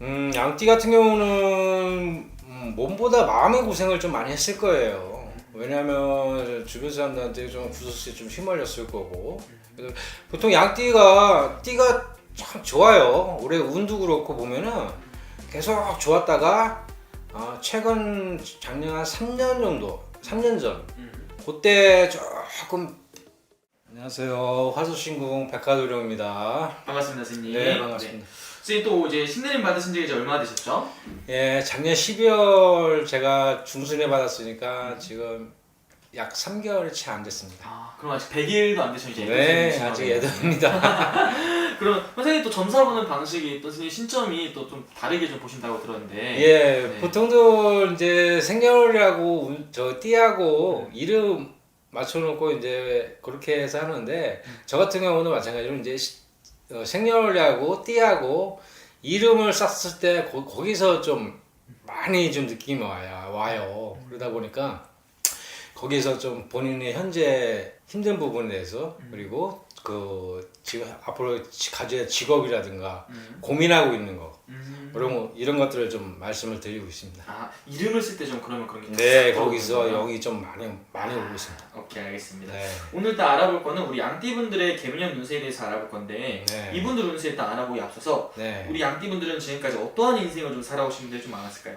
양띠 같은 경우는 몸보다 마음의 고생을 좀 많이 했을 거예요. 왜냐하면 주변 사람들한테 좀 구설수에 좀 휘말렸을 거고. 그래서 보통 양띠가 띠가 참 좋아요. 올해 운도 그렇고 보면은 계속 좋았다가 최근 작년 한 3년 정도, 3년 전 그때 조금. 안녕하세요. 화수신궁 백화도령입니다. 반갑습니다, 선생님. 네, 반갑습니다. 선생님 또 이제 신내림 받으신 지 이제 얼마나 되셨죠? 예, 작년 12월 제가 중순에 받았으니까 지금 약 3개월이 채 안 됐습니다. 아, 그럼 아직 100일도 안 되셔 이제. 네, 아직 애들입니다. 그럼 선생님 또 점사 보는 방식이 또 선생님 신점이 또 좀 다르게 좀 보신다고 들었는데. 예, 네. 보통도 이제 생년월일하고 저 띠하고 이름 맞춰놓고 이제 그렇게 해서 하는데 저 같은 경우는 마찬가지로 이제 생년월일하고 띠하고 이름을 썼을 때 거기서 좀 많이 좀 느낌이 와요. 그러다 보니까 거기서 좀 본인의 현재 힘든 부분에 대해서 그리고 그 지금 앞으로 가져야 직업이라든가 고민하고 있는 거 이런 것들을 좀 말씀을 드리고 있습니다. 아, 이름을 쓸 때 좀 그러면 그런 게 네, 좀 거기서 들어오는구나. 여기 좀 많이 오고 있습니다. 오케이, 알겠습니다. 네. 오늘 일단 알아볼 거는 우리 양띠분들의 개묘년 운세에 대해서 알아볼 건데 네. 이분들 운세 일단 알아보기 앞서서 네. 우리 양띠분들은 지금까지 어떠한 인생을 좀 살아오신 분들이 좀 많았을까요?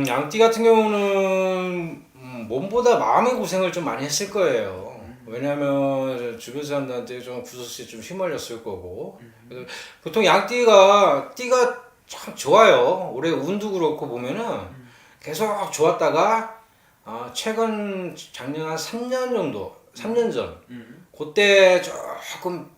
양띠 같은 경우는 몸보다 마음의 고생을 좀 많이 했을 거예요. 왜냐하면 주변 사람들한테 좀 구설수에 좀 휘말렸을 거고. 그래서 보통 양띠가 띠가 참 좋아요. 올해 운도 그렇고 보면은 계속 좋았다가 최근 작년 한 3년 정도, 3년 전 그때 조금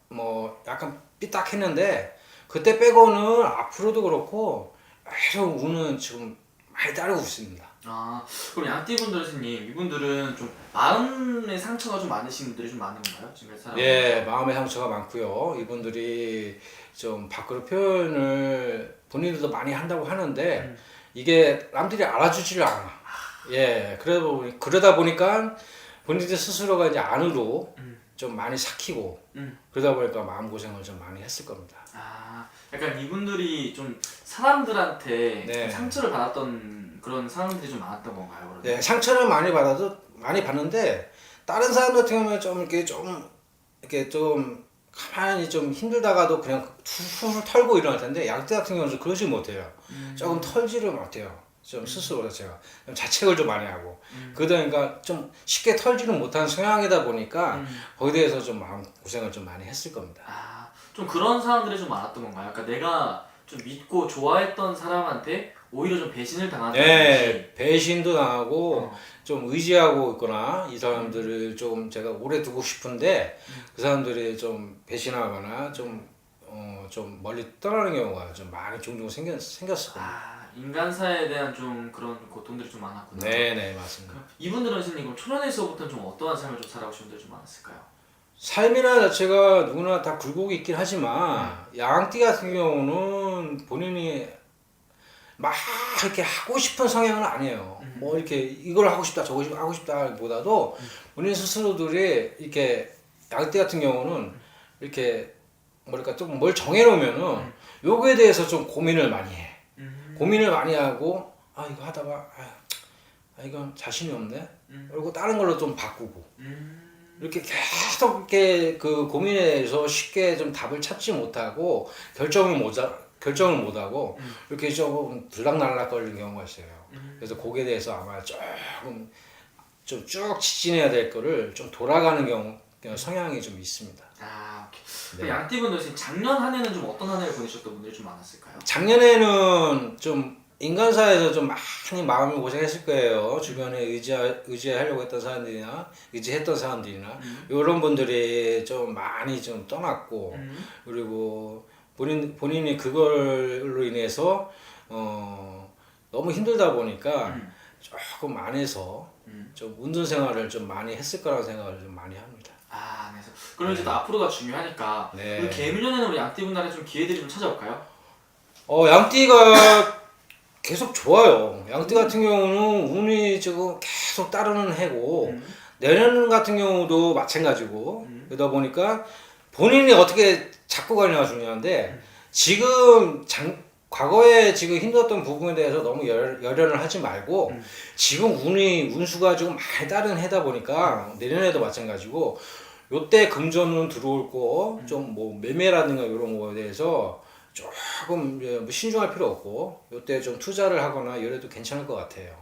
뭐 약간 삐딱했는데 그때 빼고는 앞으로도 그렇고 계속 운은 지금 많이 따르고 있습니다. 아, 그럼 양띠분들 선생님 이분들은 좀 마음의 상처가 좀 많으신 분들이 좀 많은 건가요? 지금 예, 마음의 상처가 많고요. 이분들이 좀 밖으로 표현을 본인들도 많이 한다고 하는데 이게 남들이 알아주지를 않아. 예, 그러다 보니까 본인들 스스로가 이제 안으로 좀 많이 삭히고 그러다 보니까 마음고생을 좀 많이 했을 겁니다. 아, 약간 이분들이 좀 사람들한테 네. 좀 상처를 받았던 그런 상황들이 좀 많았던 건가요? 그러면? 네, 상처를 많이 받는데 다른 사람 같은 경우는 좀 가만히 좀 힘들다가도 그냥 훌훌 털고 일어날 텐데 양떼 같은 경우는 그러지 못해요. 조금 털지를 못해요. 좀 스스로 제가 좀 자책을 좀 많이 하고 그러다 보니까 좀 쉽게 털지는 못하는 성향이다 보니까 거기에 대해서 좀 마음 고생을 좀 많이 했을 겁니다. 아, 좀 그런 사람들이 좀 많았던 건가요? 그러니까 내가 좀 믿고 좋아했던 사람한테 오히려 좀 배신을 당한다든지. 네, 배신도 당하고 어. 좀 의지하고 있거나 이 사람들을 좀 제가 오래 두고 싶은데 그 사람들이 좀 배신하거나 좀 멀리 떠나는 경우가 좀 많이 종종 생겼을 겁니다. 아, 인간사에 대한 좀 그런 고통들이 좀 많았구나. 네, 맞습니다. 그럼 이분들은 선생님 그럼 초년에서부터는 좀 어떠한 삶을 좀 살아오신 분들이 좀 많았을까요? 삶이나 자체가 누구나 다 굴곡이 있긴 하지만 양띠 같은 경우는 본인이 막 이렇게 하고 싶은 성향은 아니에요. 뭐 이렇게 이걸 하고 싶다 저거 하고 싶다 보다도 본인 스스로들이 이렇게 양띠 같은 경우는 이렇게 뭐랄까 좀 뭘 정해놓으면은 요거에 대해서 좀 고민을 많이 해. 고민을 많이 하고 이거 하다가 이건 자신이 없네. 그리고 다른 걸로 좀 바꾸고 이렇게 계속 이렇게 그 고민에 대해서 쉽게 좀 답을 찾지 못하고 결정을 못하고 이렇게 조금 들락날락 걸리는 경우가 있어요. 그래서 거기에 대해서 아마 조금 좀 쭉 지진해야 될 거를 좀 돌아가는 성향이 좀 있습니다. 아, 오케이. 네. 그럼 양띠분들 선생님 작년 한 해는 좀 어떤 한 해를 보내셨던 분들이 좀 많았을까요? 작년에는 좀 인간사에서 좀 많이 마음이 고생했을 거예요. 주변에 의지하려고 했던 사람들이나 의지했던 사람들이나 이런 분들이 좀 많이 좀 떠났고 그리고 본인이 그걸로 인해서 너무 힘들다 보니까 조금 안에서 좀 운동 생활을 좀 많이 했을 거라는 생각을 좀 많이 합니다. 아, 그래서 그럼 이제 또 앞으로가 중요하니까 네. 우리 개미년에는 우리 양띠분들한테 좀 기회들이 좀 찾아올까요? 양띠가 계속 좋아요. 양띠 같은 경우는 운이 지금 계속 따르는 해고 내년 같은 경우도 마찬가지고 그러다 보니까 본인이 어떻게 잡고 가냐가 중요한데 지금 과거에 지금 힘들었던 부분에 대해서 너무 열연을 하지 말고 지금 운수가 조금 많이 다른 해다 보니까 내년에도 마찬가지고 요때 금전은 들어올 거 좀 뭐 매매라든가 이런 거에 대해서 조금 뭐 신중할 필요 없고 요때 좀 투자를 하거나 이래도 괜찮을 것 같아요.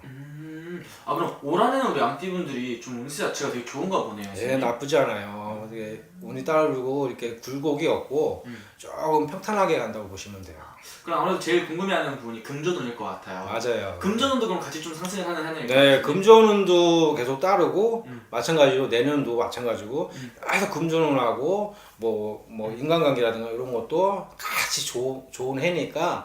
아 그럼 올 한해는 우리 양띠분들이 좀 운세 자체가 되게 좋은가 보네요. 예, 나쁘지 않아요. 이게 운이 따르고 이렇게 굴곡이 없고 조금 평탄하게 간다고 보시면 돼요. 그럼 아무래도 제일 궁금해하는 부분이 금전운일 것 같아요. 맞아요. 금전운도 그럼 같이 좀 상승을 하는 한 해일 것 네, 같아요. 금전운도 계속 따르고 마찬가지로 내년도 마찬가지고 계속 금전운하고 뭐 인간관계라든가 이런 것도 같이 좋은 해니까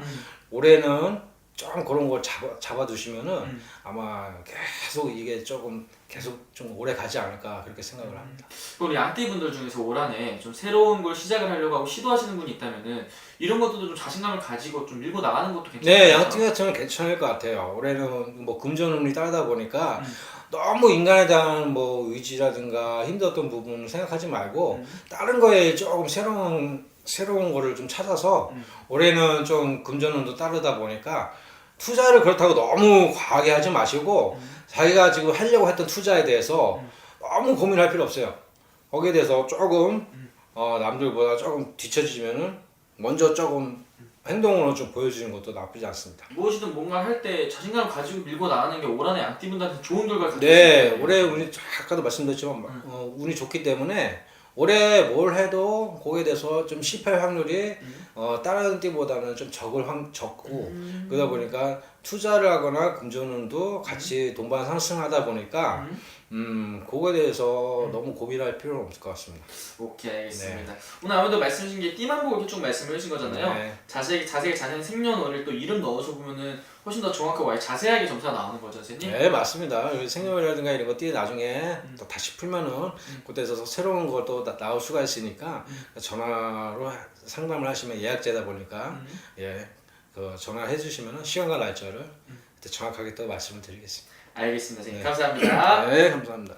올해는 좀 그런 걸 잡아두시면은 아마 계속 이게 조금 계속 좀 오래 가지 않을까 그렇게 생각을 합니다. 그럼 우리 양띠분들 중에서 올 한해 좀 새로운 걸 시작을 하려고 하고 시도하시는 분이 있다면은 이런 것들도 좀 자신감을 가지고 좀 밀고 나가는 것도 괜찮아요. 네, 양띠 같은 경우는 괜찮을 것 같아요. 올해는 뭐 금전운이 따르다 보니까 너무 인간에 대한 뭐 의지라든가 힘들었던 부분을 생각하지 말고 다른 거에 조금 새로운 거를 좀 찾아서 올해는 좀 금전운도 따르다 보니까 투자를 그렇다고 너무 과하게 하지 마시고 자기가 지금 하려고 했던 투자에 대해서 너무 고민할 필요 없어요. 거기에 대해서 조금 남들보다 조금 뒤처지면은 먼저 조금 행동으로 좀 보여주는 것도 나쁘지 않습니다. 무엇이든 뭔가 할 때 자신감을 가지고 밀고 나가는 게 올 한해 양띠분들한테 좋은 결과를 가져올 수 네, 있어요. 올해 운이 아까도 말씀드렸지만 운이 좋기 때문에 올해 뭘 해도 거기에 대해서 좀 실패할 확률이 다른 때보다는 좀 적고 그러다 보니까 투자를 하거나 금전운도 같이 동반 상승하다 보니까 그거에 대해서 너무 고민할 필요는 없을 것 같습니다. 오케이 알겠습니다. 오늘 아무래도 말씀 주신 게 띠만 보고 이렇게 쭉 말씀을 해주신 거잖아요. 네. 자세히 자세한 생년월일 또 이름 넣어서 보면은 훨씬 더 정확하고 아예 자세하게 점수가 나오는 거죠, 선생님? 네, 맞습니다. 생년월일이라든가 이런 것들이 나중에 또 다시 풀면은 그때서 새로운 것도 나올 수가 있으니까 전화로 상담을 하시면 예약제다 보니까 그 전화해 주시면은 시간과 날짜를 그때 정확하게 또 말씀을 드리겠습니다. 알겠습니다, 선생님. 감사합니다. 네, 감사합니다.